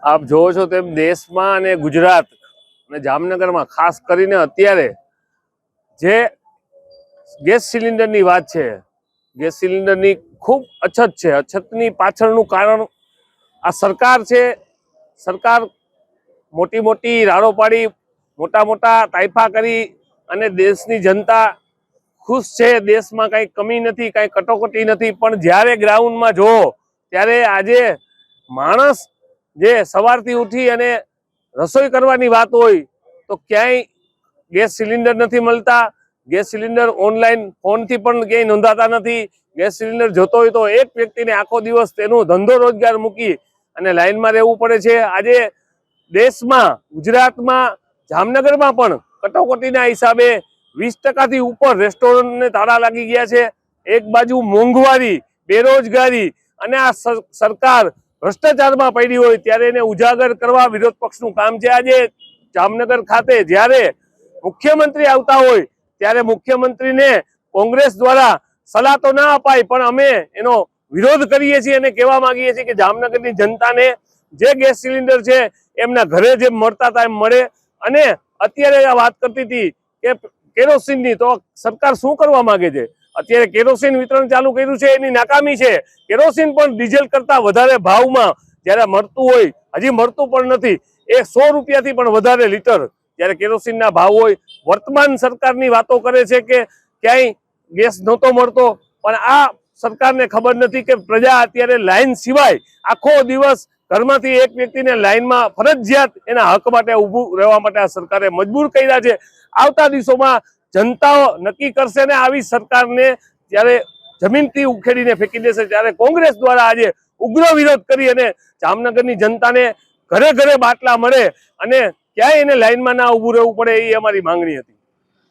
આપ જોવો છો તેમ દેશમાં અને ગુજરાત અને જામનગરમાં ખાસ કરીને અત્યારે જે ગેસ સિલિન્ડરની વાત છે, ગેસ સિલિન્ડરની ખૂબ અછત છે. અછતની પાછળનું કારણ આ સરકાર છે. સરકાર મોટી મોટી રાડો પાડી, મોટા મોટા તાઇફા કરી અને દેશની જનતા ખુશ છે. દેશમાં કાંઈ કમી નથી, કાંઈ કટોકટી નથી. પણ જ્યારે ગ્રાઉન્ડમાં જોવો ત્યારે આજે માણસ જે સવારથી ઉઠી અને રસોઈ કરવાની વાત હોય તો ક્યાંય ગેસ સિલિન્ડર નથી મળતા. ગેસ સિલિન્ડર ઓનલાઈન ફોનથી પણ ક્યાંય નોંધાતા નથી. ગેસ સિલિન્ડર જોતો હોય તો એક વ્યક્તિને આખો દિવસ તેનો ધંધો રોજગાર મૂકી અને લાઈનમાં રહેવું પડે છે. આજે દેશમાં, ગુજરાતમાં, જામનગરમાં પણ કટોકટીના હિસાબે 20% ઉપર રેસ્ટોરન્ટને તાળા લાગી ગયા છે. એક બાજુ મોંઘવારી, બેરોજગારી અને આ સરકાર ભ્રષ્ટાચારમાં પડી હોય ત્યારે એને ઉજાગર કરવા વિરોધ પક્ષનું કામ છે. આજે જામનગર ખાતે જ્યારે મુખ્યમંત્રી આવતા હોય ત્યારે મુખ્યમંત્રીને કોંગ્રેસ દ્વારા સલાહ તો ના અપાય, પણ અમે એનો વિરોધ કરીએ છીએ અને કહેવા માંગીએ છીએ કે જામનગરની જનતાને જે ગેસ સિલિન્ડર છે એમના ઘરે જે મળતા હતા એમ મળે. અને અત્યારે આ વાત કરતી હતી કે કેરોસીનની, તો સરકાર શું કરવા માંગે છે? અત્યારે કેરોસીન વિતરણ ચાલુ કર્યું છે, એની નાકામી છે. કેરોસીન પણ ડીઝલ કરતા વધારે ભાવમાં જ્યારે મળતું હોય, હજી મળતું પણ નથી, એ 100 રૂપિયાથી પણ વધારે લીટર જ્યારે કેરોસીનના ભાવ હોય. વર્તમાન સરકારની વાતો કરે છે કે ક્યાંય ગેસ નહોતો મળતો, પણ આ સરકારને ખબર નથી કે પ્રજા અત્યારે લાઈન સિવાય આખો દિવસ ઘરમાંથી એક વ્યક્તિને લાઈનમાં ફરજિયાત એના હક માટે ઊભું રહેવા માટે આ સરકારે મજબૂર કર્યા છે. આવતા દિવસોમાં જનતાઓ નક્કી કરશે ને આવી સરકારને ત્યારે જમીનથી ઉખેડીને ફેંકી દેશે. ત્યારે કોંગ્રેસ દ્વારા આજે ઉગ્ર વિરોધ કરી અને જામનગરની જનતાને ઘરે ઘરે બાટલા મળે અને ક્યાંય એને લાઈનમાં ના ઊભું રહેવું પડે, એ અમારી માંગણી હતી.